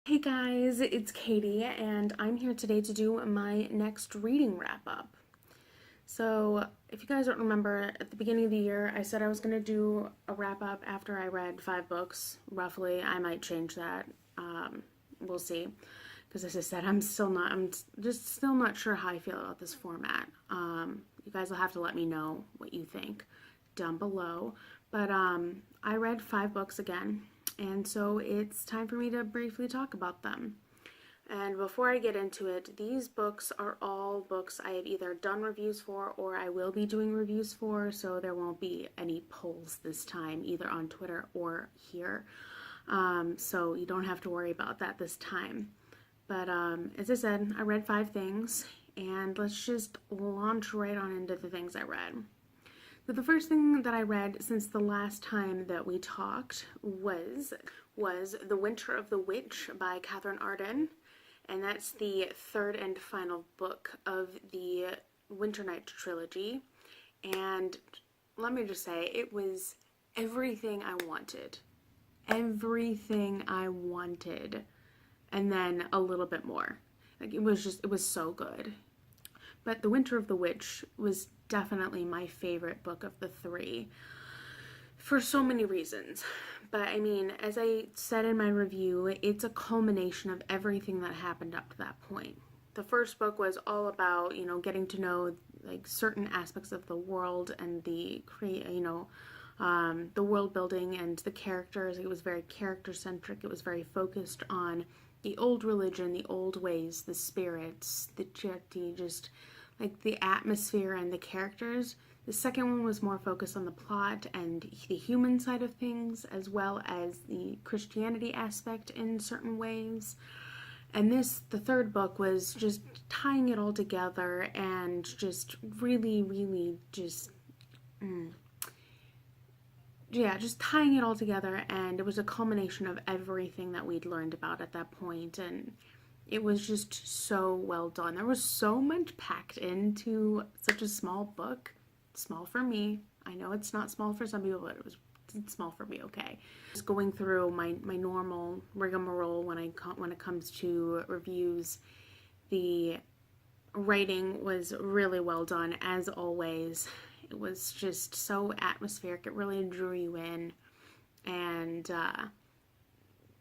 Hey guys, it's Katie, and I'm here today to do my next reading wrap up. So, if you guys don't remember, at the beginning of the year, I said I was going to do a wrap up after I read 5 books, roughly. I might change that. We'll see. Because as I said, I'm just still not sure how I feel about this format. You guys will have to let me know what you think down below. But I read 5 books again, and so it's time for me to briefly talk about them. And before I get into it, these books are all books I have either done reviews for or I will be doing reviews for, so there won't be any polls this time, either on Twitter or here. So you don't have to worry about that this time. But as I said, I read 5 things, and let's just launch right on into the things I read. So the first thing that I read since the last time that we talked was The Winter of the Witch by Catherine Arden, and that's the third and final book of the Winter Night trilogy. And let me just say, it was everything I wanted. Everything I wanted. And then a little bit more. Like, it was so good. But The Winter of the Witch was definitely my favorite book of the 3 for so many reasons. But I mean, as I said in my review, it's a culmination of everything that happened up to that point. The first book was all about, getting to know like certain aspects of the world and the world building and the characters. It was very character centric. It was very focused on the old religion, the old ways, the spirits, the just like the atmosphere and the characters. The second one was more focused on the plot and the human side of things, as well as the Christianity aspect in certain ways. And the third book, was just tying it all together and just really, really just tying it all together, and it was a culmination of everything that we'd learned about at that point, and it was just so well done. There was so much packed into such a small book. Small for me. I know it's not small for some people, but it's small for me, okay? Just going through my normal rigmarole when it comes to reviews. The writing was really well done, as always. It was just so atmospheric. It really drew you in. And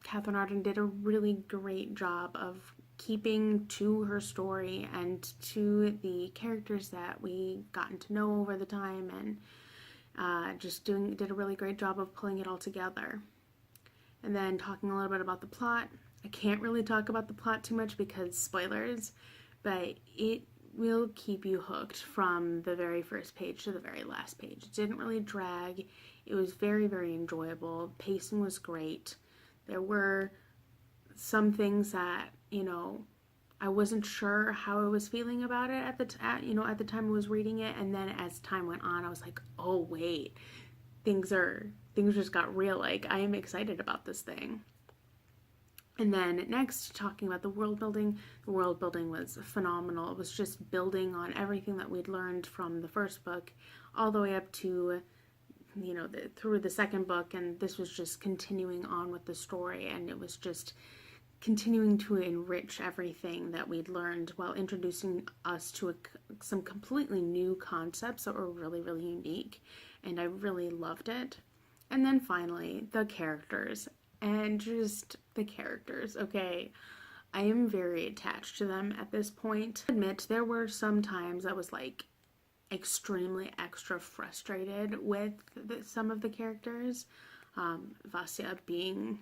Catherine Arden did a really great job of keeping to her story and to the characters that we gotten to know over the time, and did a really great job of pulling it all together. And then talking a little bit about the plot. I can't really talk about the plot too much because spoilers, but it will keep you hooked from the very first page to the very last page. It didn't really drag. It was very, very enjoyable. Pacing was great. There were some things that, I wasn't sure how I was feeling about it at the time I was reading it, and then as time went on, I was like, oh wait, things just got real. Like, I am excited about this thing. And then next, talking about the world building. The world building was phenomenal. It was just building on everything that we'd learned from the first book, all the way up to, through the second book, and this was just continuing on with the story, and it was just continuing to enrich everything that we'd learned while introducing us to some completely new concepts that were really, really unique, and I really loved it. And then finally, the characters. And just the characters, okay? I am very attached to them at this point. I admit, there were some times I was like extremely extra frustrated with some of the characters. Vasya being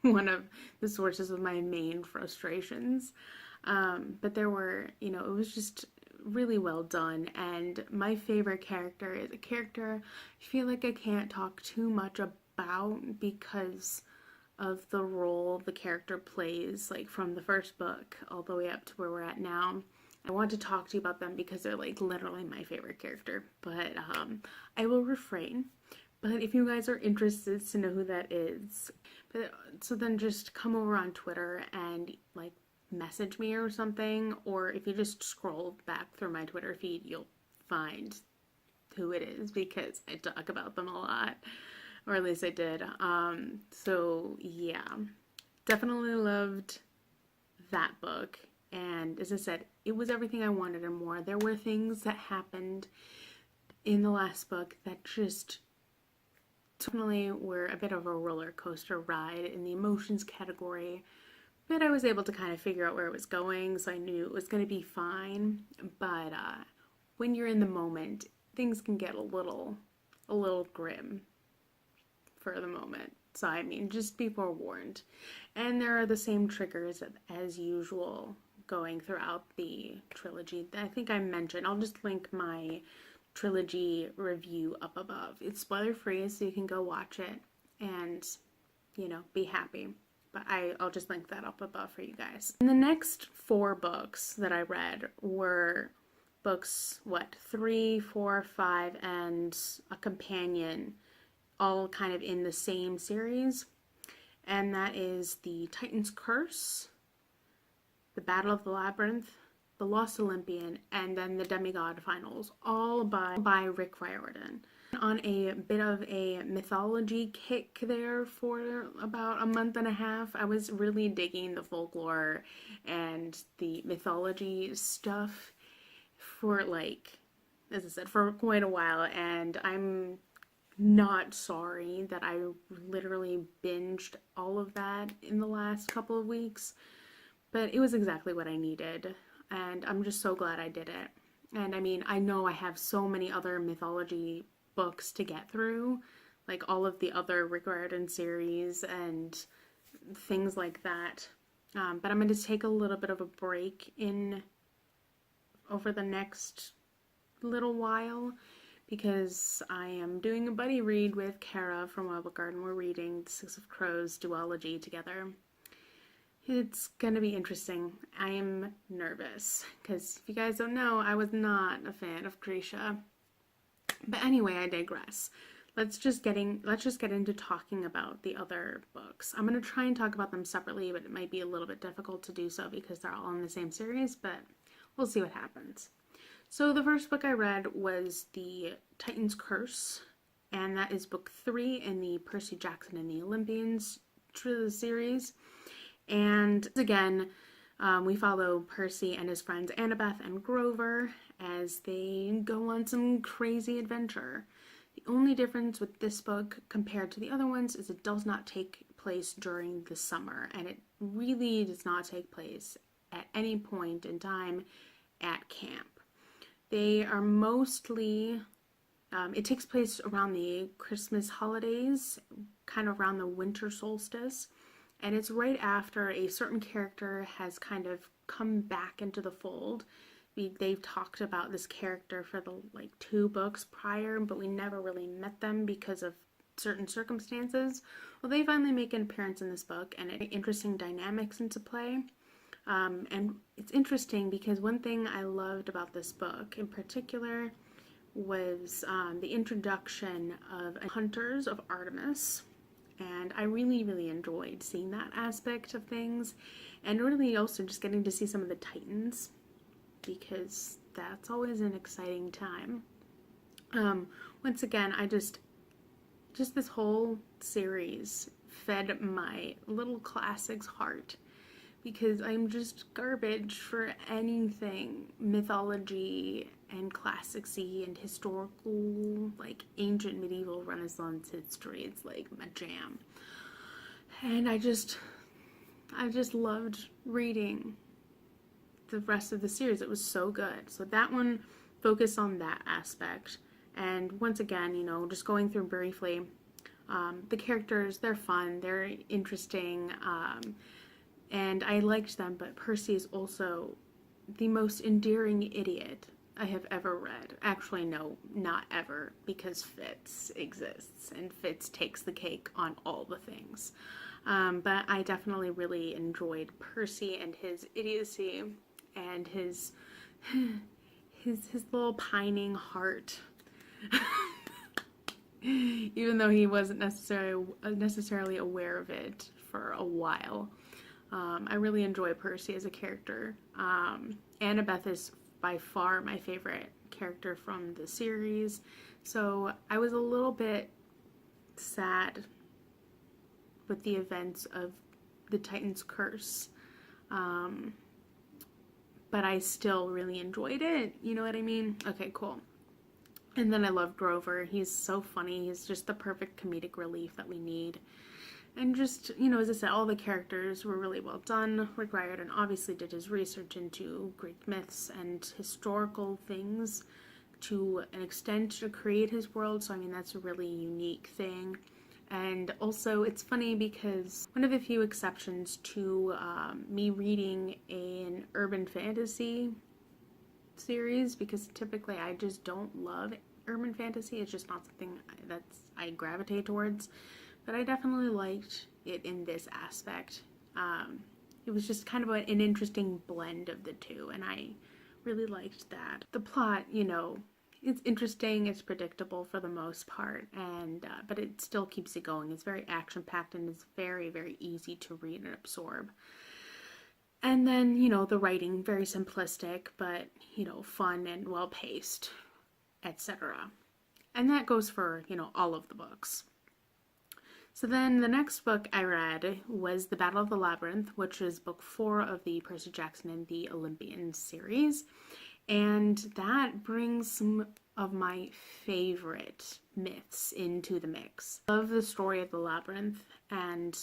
one of the sources of my main frustrations. But there were, it was just really well done. And my favorite character is a character I feel like I can't talk too much about because of the role the character plays, like from the first book all the way up to where we're at now. I want to talk to you about them because they're like literally my favorite character, but I will refrain. But if you guys are interested to know who that is, so then just come over on Twitter and like message me or something, or if you just scroll back through my Twitter feed, you'll find who it is because I talk about them a lot, or at least I did. So yeah, definitely loved that book. And as I said, it was everything I wanted and more. There were things that happened in the last book that just definitely were a bit of a roller coaster ride in the emotions category. But I was able to kind of figure out where it was going, so I knew it was going to be fine. But when you're in the moment, things can get a little grim for the moment. So I mean, just be forewarned. And there are the same triggers as usual going throughout the trilogy. I think I mentioned, I'll just link my trilogy review up above. It's spoiler free, so you can go watch it and, be happy. But I'll just link that up above for you guys. And the next 4 books that I read were books, 3, 4, 5, and a companion, all kind of in the same series. And that is The Titan's Curse, The Battle of the Labyrinth, The Lost Olympian, and then The Demigod Finals, all by Rick Riordan. On a bit of a mythology kick there for about a month and a half. I was really digging the folklore and the mythology stuff for, as I said, for quite a while, and I'm not sorry that I literally binged all of that in the last couple of weeks, but it was exactly what I needed, and I'm just so glad I did it. And I mean, I know I have so many other mythology books to get through, like all of the other Rick Riordan series and things like that, but I'm going to take a little bit of a break over the next little while, because I am doing a buddy read with Kara from Wild Book Garden. We're reading The Six of Crows duology together. It's gonna be interesting. I am nervous, because if you guys don't know, I was not a fan of Grisha. But anyway, I digress. Let's just get into talking about the other books. I'm gonna try and talk about them separately, but it might be a little bit difficult to do so because they're all in the same series, but we'll see what happens. So the first book I read was The Titan's Curse, and that is book 3 in the Percy Jackson and the Olympians series. And again, we follow Percy and his friends Annabeth and Grover as they go on some crazy adventure. The only difference with this book compared to the other ones is it does not take place during the summer, and it really does not take place at any point in time at camp. They are mostly, it takes place around the Christmas holidays, kind of around the winter solstice, and it's right after a certain character has kind of come back into the fold. They've talked about this character for the 2 books prior, but we never really met them because of certain circumstances. Well, they finally make an appearance in this book, and interesting dynamics into play. And it's interesting because one thing I loved about this book in particular was the introduction of Hunters of Artemis. And I really, really enjoyed seeing that aspect of things, and really also just getting to see some of the Titans, because that's always an exciting time. Once again, I just this whole series fed my little classics heart, because I'm just garbage for anything mythology and classicsy and historical, ancient, medieval, Renaissance history. It's my jam. And I just loved reading the rest of the series. It was so good. So that one focused on that aspect. And once again, just going through briefly, the characters, they're fun, they're interesting, and I liked them, but Percy is also the most endearing idiot I have ever read. Actually, no, not ever, because Fitz exists, and Fitz takes the cake on all the things. But I definitely really enjoyed Percy and his idiocy and his little pining heart. Even though he wasn't necessarily aware of it for a while. I really enjoy Percy as a character. Annabeth is by far my favorite character from the series, so I was a little bit sad with the events of the Titan's Curse. Um, but I still really enjoyed it. You know what I mean? Okay, cool. And then I love Grover. He's so funny. He's just the perfect comedic relief that we need. And just, as I said, all the characters were really well done. Rick Riordan obviously did his research into Greek myths and historical things to an extent to create his world. So, I mean, that's a really unique thing. And also, it's funny because one of the few exceptions to me reading an urban fantasy series, because typically I just don't love urban fantasy. It's just not something I gravitate towards. But I definitely liked it in this aspect. It was just kind of an interesting blend of the two, and I really liked that. The plot, it's interesting, it's predictable for the most part, and but it still keeps it going. It's very action-packed and it's very, very easy to read and absorb. And then, the writing, very simplistic, but, fun and well-paced, etc. And that goes for, all of the books. So then the next book I read was The Battle of the Labyrinth, which is book 4 of the Percy Jackson and the Olympian series. And that brings some of my favorite myths into the mix. I love the story of the Labyrinth, and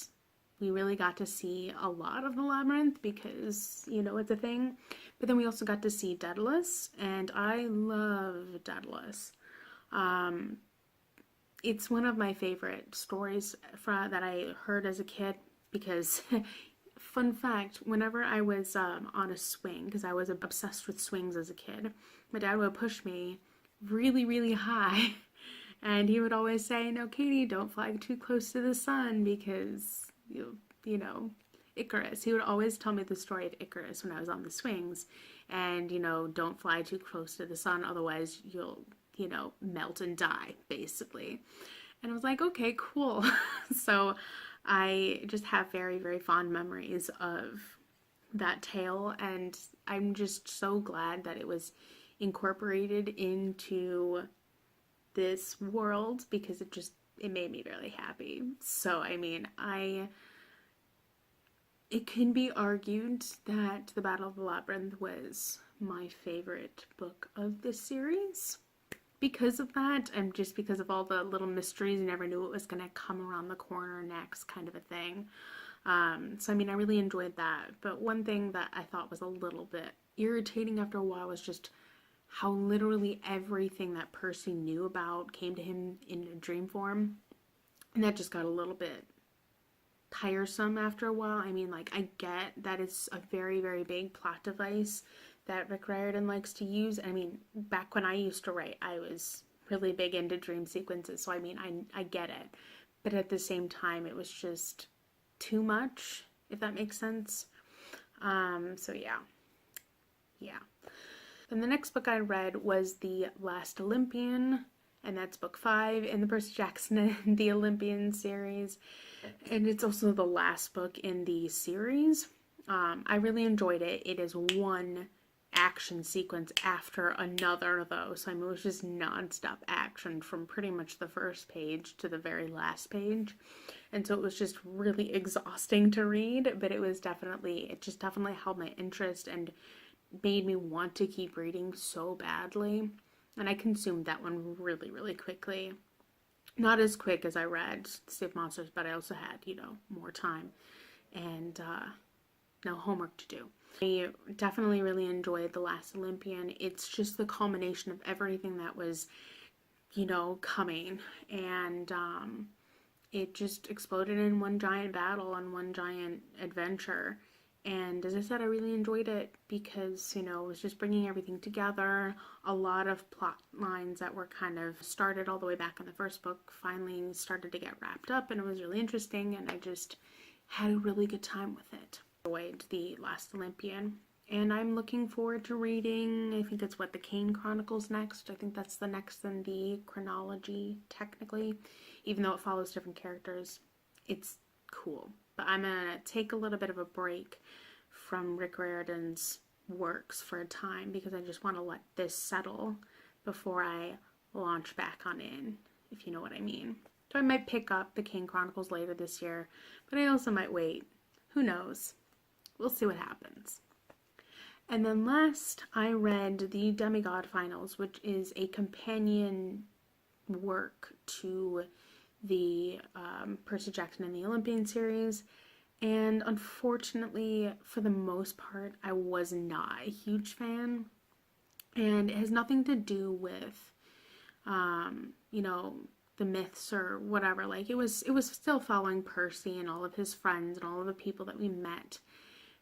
we really got to see a lot of the Labyrinth because, it's a thing. But then we also got to see Daedalus, and I love Daedalus. It's one of my favorite stories that I heard as a kid because, fun fact, whenever I was on a swing, because I was obsessed with swings as a kid, my dad would push me really, really high, and he would always say, "No, Katie, don't fly too close to the sun because, Icarus." He would always tell me the story of Icarus when I was on the swings, and, don't fly too close to the sun, otherwise you'll melt and die, basically. And I was like, okay, cool. So I just have very, very fond memories of that tale, and I'm just so glad that it was incorporated into this world because it made me really happy. So, I mean, it can be argued that The Battle of the Labyrinth was my favorite book of this series. Because of that, and just because of all the little mysteries, you never knew what was going to come around the corner next, kind of a thing. So, I mean, I really enjoyed that. But one thing that I thought was a little bit irritating after a while was just how literally everything that Percy knew about came to him in a dream form. And that just got a little bit tiresome after a while. I mean, like, I get that it's a very, very big plot device that Rick Riordan likes to use. I mean, back when I used to write, I was really big into dream sequences, so I mean, I get it. But at the same time, it was just too much, if that makes sense. So yeah. Then the next book I read was The Last Olympian, and that's book 5 in the Percy Jackson and the Olympian series. And it's also the last book in the series. I really enjoyed it. It is one action sequence after another, though. So, I mean, it was just non-stop action from pretty much the first page to the very last page. And so it was just really exhausting to read, but it just definitely held my interest and made me want to keep reading so badly. And I consumed that one really, really quickly. Not as quick as I read City of Monsters, but I also had, more time and no homework to do. I definitely really enjoyed The Last Olympian. It's just the culmination of everything that was, coming. And it just exploded in one giant battle and one giant adventure. And as I said, I really enjoyed it because, it was just bringing everything together. A lot of plot lines that were kind of started all the way back in the first book finally started to get wrapped up, and it was really interesting, and I just had a really good time with it. I enjoyed The Last Olympian, and I'm looking forward to reading, I think it's the Kane Chronicles next. I think that's the next in the chronology, technically, even though it follows different characters. It's cool. But I'm going to take a little bit of a break from Rick Riordan's works for a time because I just want to let this settle before I launch back on in, if you know what I mean. So I might pick up the Kane Chronicles later this year, but I also might wait. who knows? We'll see what happens. And then last, I read The Demigod Finals, which is a companion work to the Percy Jackson and the Olympian series. And unfortunately, for the most part, I was not a huge fan. And it has nothing to do with, you know, the myths or whatever. Like, it was still following Percy and all of his friends and all of the people that we met.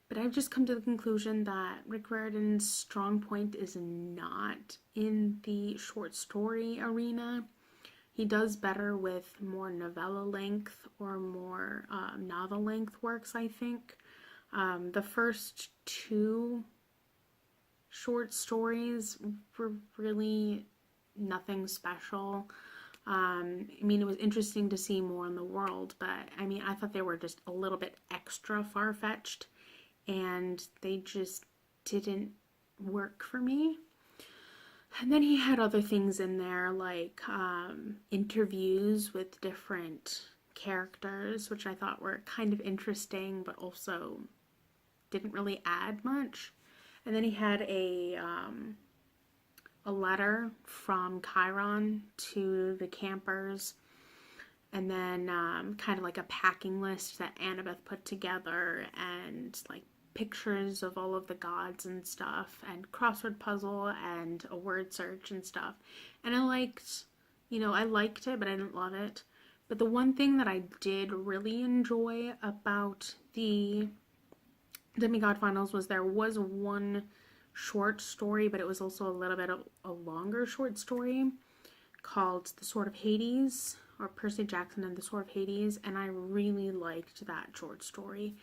But I've just come to the conclusion that Rick Riordan's strong point is not in the short story arena. He does better with more novella length or more novel length works, I think. The first two short stories were really nothing special. I mean, it was interesting to see more in the world, but I mean, I thought they were just a little bit extra far-fetched, and they just didn't work for me. And then he had other things in there, like interviews with different characters, which I thought were kind of interesting, but also didn't really add much. And then he had a letter from Chiron to the campers, and then kind of like a packing list that Annabeth put together, and like pictures of all of the gods and stuff, and crossword puzzle and a word search and stuff. And I liked it, but I didn't love it. But the one thing that I did really enjoy about the Demigod Finals was there was one short story, but it was also a little bit of a longer short story called The Sword of Hades, or Percy Jackson and the Sword of Hades, and I really liked that short story.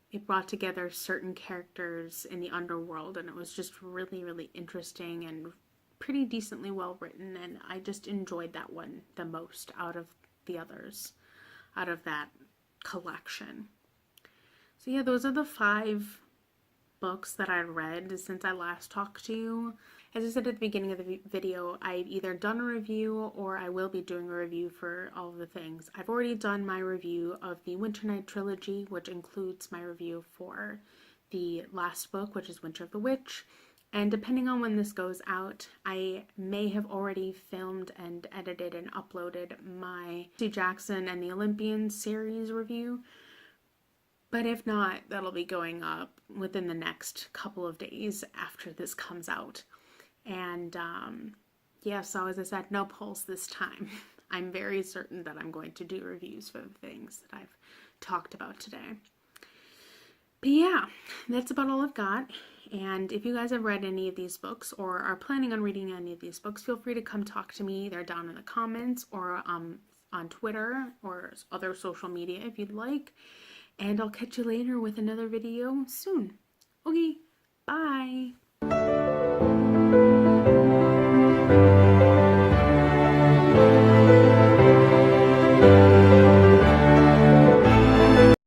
It brought together certain characters in the underworld, and it was just really, really interesting and pretty decently well written, and I just enjoyed that one the most out of the others, out of that collection. So yeah, those are the 5 books that I read since I last talked to you. As I said at the beginning of the video, I've either done a review or I will be doing a review for all of the things. I've already done my review of the Winter Night trilogy, which includes my review for the last book, which is Winter of the Witch. And depending on when this goes out, I may have already filmed and edited and uploaded my Percy Jackson and the Olympian series review. But if not, that'll be going up within the next couple of days after this comes out. And yeah, so as I said, no polls this time. I'm very certain that I'm going to do reviews for the things that I've talked about today. But yeah, that's about all I've got. And if you guys have read any of these books or are planning on reading any of these books, feel free to come talk to me either down in the comments or on Twitter or other social media if you'd like. And I'll catch you later with another video soon. Okay, bye!